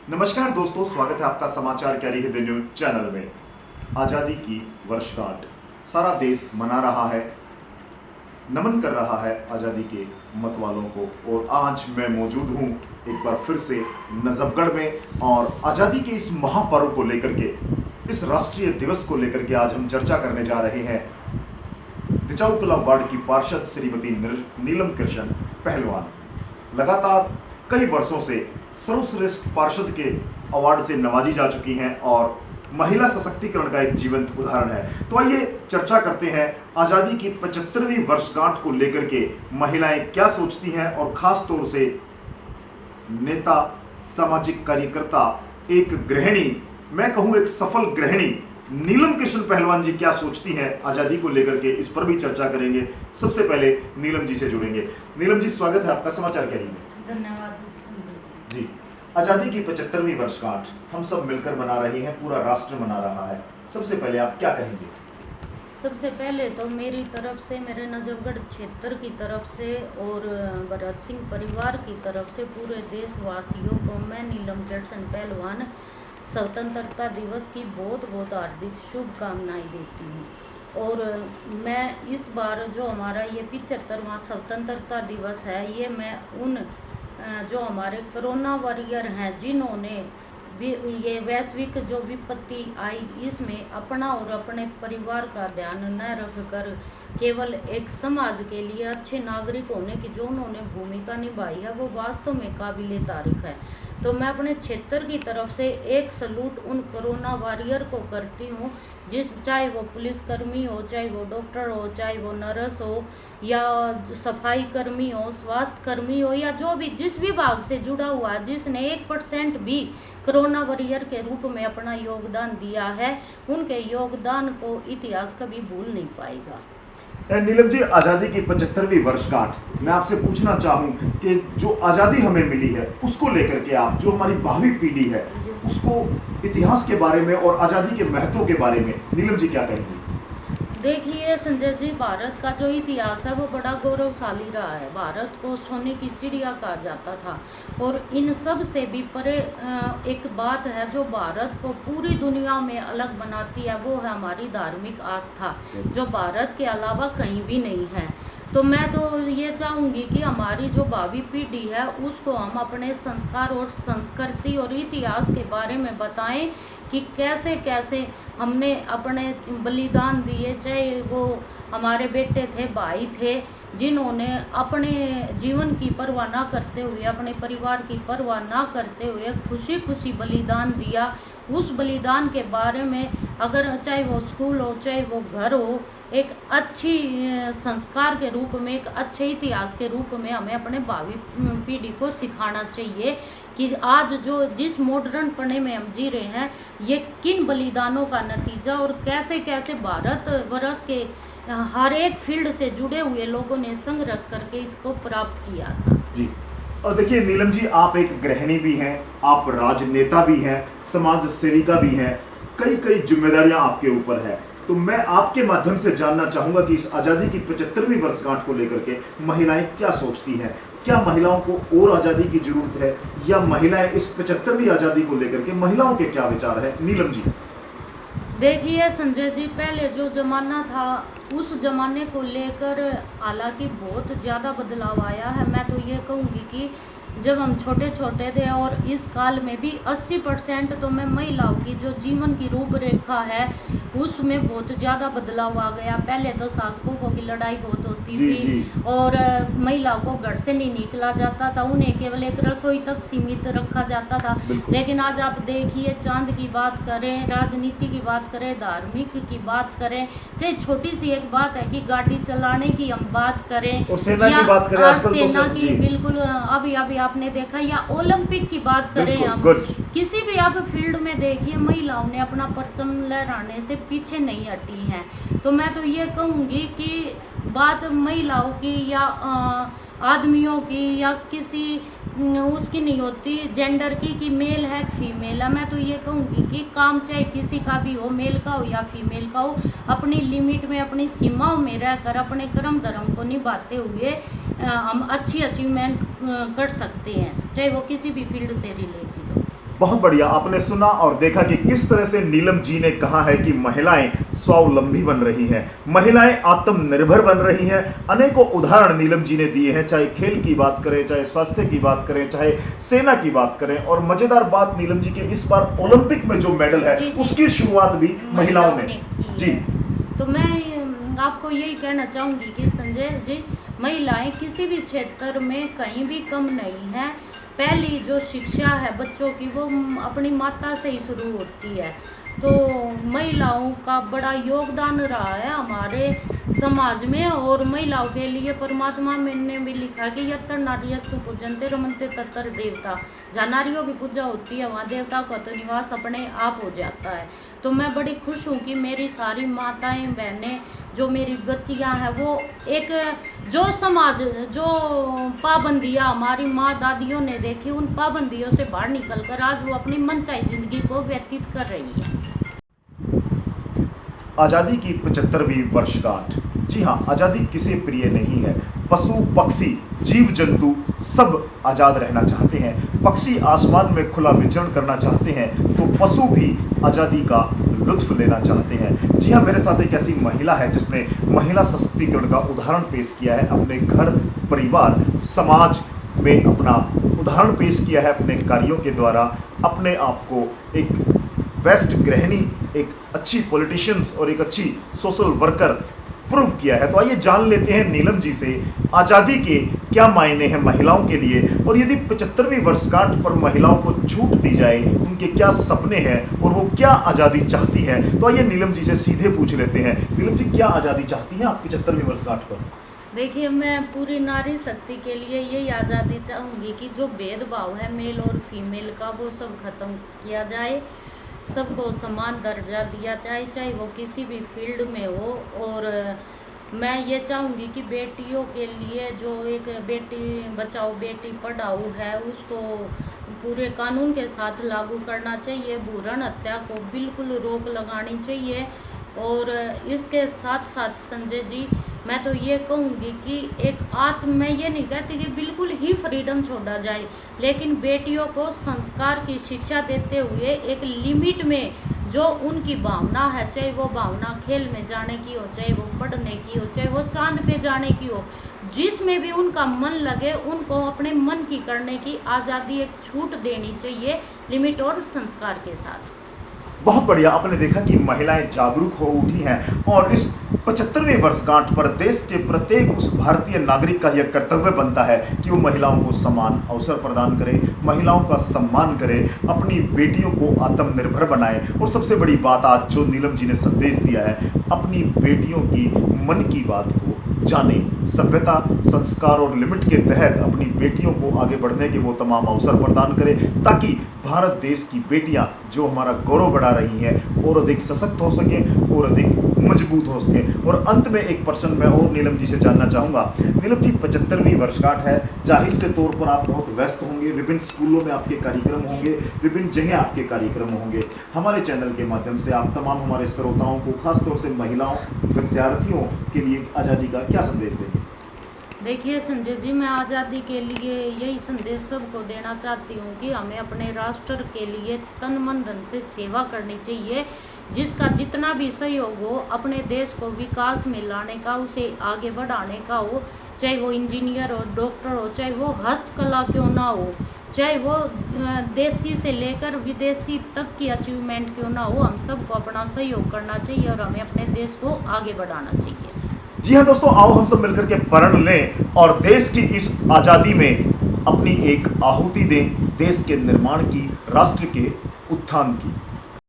नमस्कार दोस्तों, स्वागत है आपका समाचार कैरी हिंद न्यूज चैनल में। आज़ादी की वर्षगांठ सारा देश मना रहा है, नमन कर रहा है आज़ादी के मतवालों को। और आज मैं मौजूद हूं एक बार फिर से नजफगढ़ में, और आज़ादी के इस महापर्व को लेकर के, इस राष्ट्रीय दिवस को लेकर के आज हम चर्चा करने जा रहे हैं दिचाऊ वार्ड की पार्षद श्रीमती नीलम कृष्ण पहलवान। लगातार कई वर्षों से सर्वश्रेष्ठ पार्षद के अवार्ड से नवाजी जा चुकी हैं और महिला सशक्तिकरण का एक जीवंत उदाहरण है। तो आइए चर्चा करते हैं आज़ादी की 75वीं वर्षगांठ को लेकर के महिलाएं क्या सोचती हैं, और खास तौर से नेता, सामाजिक कार्यकर्ता, एक गृहिणी, मैं कहूं एक सफल गृहिणी नीलम कृष्ण पहलवान जी क्या सोचती हैं आज़ादी को लेकर के, इस पर भी चर्चा करेंगे। सबसे पहले नीलम जी से जुड़ेंगे। नीलम जी, स्वागत है आपका समाचार कैरी में। धन्यवाद जी। आज़ादी की 75वीं वर्षगांठ हम सब मिलकर मना रहे हैं, पूरा राष्ट्र मना रहा है। सबसे पहले आप क्या कहेंगे? सबसे पहले तो मेरी तरफ से, मेरे नजफगढ़ क्षेत्र की तरफ से और भरत सिंह परिवार की तरफ से पूरे देशवासियों को मैं नीलम कृष्ण पहलवान स्वतंत्रता दिवस की बहुत बहुत हार्दिक शुभकामनाएं देती हूँ। और मैं इस बार जो हमारा ये 75वां स्वतंत्रता दिवस है, ये मैं उन जो हमारे कोरोना वॉरियर हैं, जिन्होंने ये वैश्विक जो विपत्ति आई, इसमें अपना और अपने परिवार का ध्यान न रखकर केवल एक समाज के लिए अच्छे नागरिक होने की जो उन्होंने भूमिका निभाई है, वो वास्तव में काबिले तारीफ है। तो मैं अपने क्षेत्र की तरफ से एक सलूट उन कोरोना वॉरियर को करती हूँ, चाहे वो पुलिसकर्मी हो, चाहे वो डॉक्टर हो, चाहे वो नर्स हो, या सफाई कर्मी हो, स्वास्थ्य कर्मी हो, या जो भी जिस विभाग से जुड़ा हुआ, जिसने 1% भी कोरोना वॉरियर के रूप में अपना योगदान दिया है, उनके योगदान को इतिहास कभी भूल नहीं पाएगा। नीलम जी, आज़ादी की 75वीं वर्षगांठ, मैं आपसे पूछना चाहूँ कि जो आज़ादी हमें मिली है उसको लेकर के आप, जो हमारी भावी पीढ़ी है, उसको इतिहास के बारे में और आज़ादी के महत्व के बारे में नीलम जी क्या कहेंगी? देखिए संजय जी, भारत का जो इतिहास है वो बड़ा गौरवशाली रहा है। भारत को सोने की चिड़िया कहा जाता था, और इन सब से भी परे एक बात है जो भारत को पूरी दुनिया में अलग बनाती है, वो है हमारी धार्मिक आस्था, जो भारत के अलावा कहीं भी नहीं है। तो मैं तो ये चाहूँगी कि हमारी जो भावी पीढ़ी है उसको हम अपने संस्कार और संस्कृति और इतिहास के बारे में बताएं कि कैसे कैसे हमने अपने बलिदान दिए, चाहे वो हमारे बेटे थे, भाई थे, जिन्होंने अपने जीवन की परवाह ना करते हुए, अपने परिवार की परवाह ना करते हुए खुशी खुशी बलिदान दिया। उस बलिदान के बारे में अगर चाहे वो स्कूल हो, चाहे वो घर हो, एक अच्छी संस्कार के रूप में, एक अच्छे इतिहास के रूप में हमें अपने भावी पीढ़ी को सिखाना चाहिए कि आज जो जिस मॉडर्न पने में हम जी रहे हैं, ये किन बलिदानों का नतीजा, और कैसे कैसे भारत वर्ष के हर एक फील्ड से जुड़े हुए लोगों ने संघर्ष करके इसको प्राप्त किया था। जी। और देखिए नीलम जी, आप एक गृहिणी भी हैं, आप राजनेता भी हैं, समाज सेविका भी हैं, कई कई जिम्मेदारियां आपके ऊपर है। तो मैं आपके माध्यम से जानना चाहूंगा कि इस आज़ादी की 75वीं वर्षगांठ को लेकर के महिलाएं क्या सोचती हैं? क्या महिलाओं को और आज़ादी की जरूरत है, या महिलाएं इस 75वीं आज़ादी को लेकर के महिलाओं के क्या विचार है? नीलम जी। देखिए संजय जी, पहले जो ज़माना था उस ज़माने को लेकर हालांकि बहुत ज़्यादा बदलाव आया है। मैं तो ये कहूँगी कि जब हम छोटे छोटे थे और इस काल में भी 80% तो मैं महिलाओं की जो जीवन की रूपरेखा है उसमें बहुत ज़्यादा बदलाव आ गया। पहले तो सास बहू की लड़ाई बहुत होती थी, और महिलाओं को घर से नहीं निकला जाता था, उन्हें केवल एक रसोई तक सीमित रखा जाता था। लेकिन आज आप देखिए, चांद की बात करें, राजनीति की बात करें, धार्मिक की बात करें, चाहे छोटी सी एक बात है कि गाड़ी चलाने की हम बात करें, और सेना की बात करें, आजकल तो सेना की बिल्कुल अभी अभी आपने देखा, या ओलंपिक की बात करें, हम किसी भी आप फील्ड में देखिए, महिलाओं ने अपना परचम लहराने से पीछे नहीं हटी हैं। तो मैं तो ये कहूँगी कि बात महिलाओं की या आदमियों की या किसी उसकी नहीं होती, जेंडर की, कि मेल है फीमेल है। मैं तो ये कहूँगी कि काम चाहे किसी का भी हो, मेल का हो या फीमेल का हो, अपनी लिमिट में, अपनी सीमाओं में रहकर अपने कर्म धर्म को निभाते हुए हम अच्छी अचीवमेंट कर सकते हैं, चाहे वो किसी भी फील्ड से रिलेटेड हो। बहुत बढ़िया, आपने सुना और देखा कि किस तरह से नीलम जी ने कहा है कि महिलाएं स्वावलंबी बन रही हैं, महिलाएं आत्मनिर्भर बन रही हैं। अनेकों उदाहरण नीलम जी ने दिए हैं, चाहे खेल की बात करें, चाहे स्वास्थ्य की बात करें, चाहे सेना की बात करें। और मजेदार बात नीलम जी के इस बार ओलंपिक में जो मेडल है जी, जी। उसकी शुरुआत भी महिलाओं ने की जी। है। तो मैं आपको यही कहना चाहूँगी कि संजय जी, महिलाएं किसी भी क्षेत्र में कहीं भी कम नहीं है। पहली जो शिक्षा है बच्चों की, वो अपनी माता से ही शुरू होती है। तो महिलाओं का बड़ा योगदान रहा है हमारे समाज में। और महिलाओं के लिए परमात्मा ने भी लिखा कि यत्र नार्यस्तु पूजन्ते रमन्ते तत्र देवता। जहाँ नारियों की पूजा होती है वहाँ देवता का तो निवास अपने आप हो जाता है। तो मैं बड़ी खुश हूँ कि मेरी सारी माताएं बहनें, जो मेरी बच्चियां हैं, वो एक जो समाज जो पाबंदियां हमारी माँ दादियों ने देखी, उन पाबंदियों से बाहर निकलकर आज वो अपनी मनचाही जिंदगी को व्यतीत कर रही है। आज़ादी की 75वीं वर्षगांठ। जी हाँ, आज़ादी किसे प्रिय नहीं है। पशु पक्षी जीव जंतु सब आज़ाद रहना चाहते हैं। पक्षी आसमान में खुला विचरण करना चाहते हैं, तो पशु भी आज़ादी का लुत्फ लेना चाहते हैं। जी हाँ, मेरे साथ एक ऐसी महिला है जिसने महिला सशक्तिकरण का उदाहरण पेश किया है, अपने घर परिवार समाज में अपना उदाहरण पेश किया है अपने कार्यों के द्वारा। अपने आप को एक बेस्ट गृहिणी, एक अच्छी पॉलिटिशियंस और एक अच्छी सोशल वर्कर प्रूव किया है। तो आइए जान लेते हैं नीलम जी से आज़ादी के क्या मायने हैं महिलाओं के लिए, और यदि 75वीं वर्षगांठ पर महिलाओं को छूट दी जाए, उनके क्या सपने हैं और वो क्या आज़ादी चाहती हैं। तो आइए नीलम जी से सीधे पूछ लेते हैं, नीलम जी क्या आज़ादी चाहती हैं आप 75वीं वर्षगांठ पर? देखिए, मैं पूरी नारी शक्ति के लिए यही आज़ादी चाहूँगी कि जो भेदभाव है मेल और फीमेल का, वो सब खत्म किया जाए। सबको समान दर्जा दिया जाए, चाहे वो किसी भी फील्ड में हो। और मैं ये चाहूँगी कि बेटियों के लिए जो एक बेटी बचाओ बेटी पढ़ाओ है, उसको पूरे कानून के साथ लागू करना चाहिए। भ्रूण हत्या को बिल्कुल रोक लगानी चाहिए। और इसके साथ साथ संजय जी, मैं तो ये कहूँगी कि मैं ये नहीं कहती कि बिल्कुल ही फ्रीडम छोड़ा जाए, लेकिन बेटियों को संस्कार की शिक्षा देते हुए एक लिमिट में जो उनकी भावना है, चाहे वो भावना खेल में जाने की हो, चाहे वो पढ़ने की हो, चाहे वो चांद पे जाने की हो, जिसमें भी उनका मन लगे, उनको अपने मन की करने की आज़ादी, एक छूट देनी चाहिए लिमिट और संस्कार के साथ। बहुत बढ़िया, आपने देखा कि महिलाएं जागरूक हो उठी हैं और इस 75वें वर्षगांठ पर देश के प्रत्येक उस भारतीय नागरिक का यह कर्तव्य बनता है कि वो महिलाओं को समान अवसर प्रदान करे, महिलाओं का सम्मान करे, अपनी बेटियों को आत्मनिर्भर बनाए। और सबसे बड़ी बात आज जो नीलम जी ने संदेश दिया है, अपनी बेटियों की मन की बात को जाने, सभ्यता संस्कार और लिमिट के तहत अपनी बेटियों को आगे बढ़ने के वो तमाम अवसर प्रदान करें, ताकि भारत देश की बेटियां जो हमारा गौरव बढ़ा रही हैं और अधिक सशक्त हो सकें और अधिक मजबूत हो सकें। और अंत में एक प्रश्न मैं और नीलम जी से जानना चाहूँगा। नीलम जी, 75वीं वर्षगांठ है, जाहिर से तौर पर आप बहुत व्यस्त होंगे, विभिन्न स्कूलों में आपके कार्यक्रम होंगे, विभिन्न जगह आपके कार्यक्रम होंगे। हमारे चैनल के माध्यम से आप तमाम हमारे श्रोताओं को, खासतौर से महिलाओं विद्यार्थियों के लिए आज़ादी का क्या संदेश देंगे? देखिए संजय जी, मैं आज़ादी के लिए यही संदेश सबको देना चाहती हूँ कि हमें अपने राष्ट्र के लिए तन मन धन से सेवा करनी चाहिए। जिसका जितना भी सहयोग हो अपने देश को विकास में लाने का, उसे आगे बढ़ाने का हो, चाहे वो इंजीनियर हो, डॉक्टर हो, चाहे वो हस्तकला क्यों ना हो, चाहे वो देसी से लेकर विदेशी तक की अचीवमेंट क्यों ना हो, हम सबको अपना सहयोग करना चाहिए और हमें अपने देश को आगे बढ़ाना चाहिए। जी हाँ दोस्तों, आओ हम सब मिलकर के प्रण लें और देश की इस आज़ादी में अपनी एक आहुति दें, देश के निर्माण की, राष्ट्र के उत्थान की।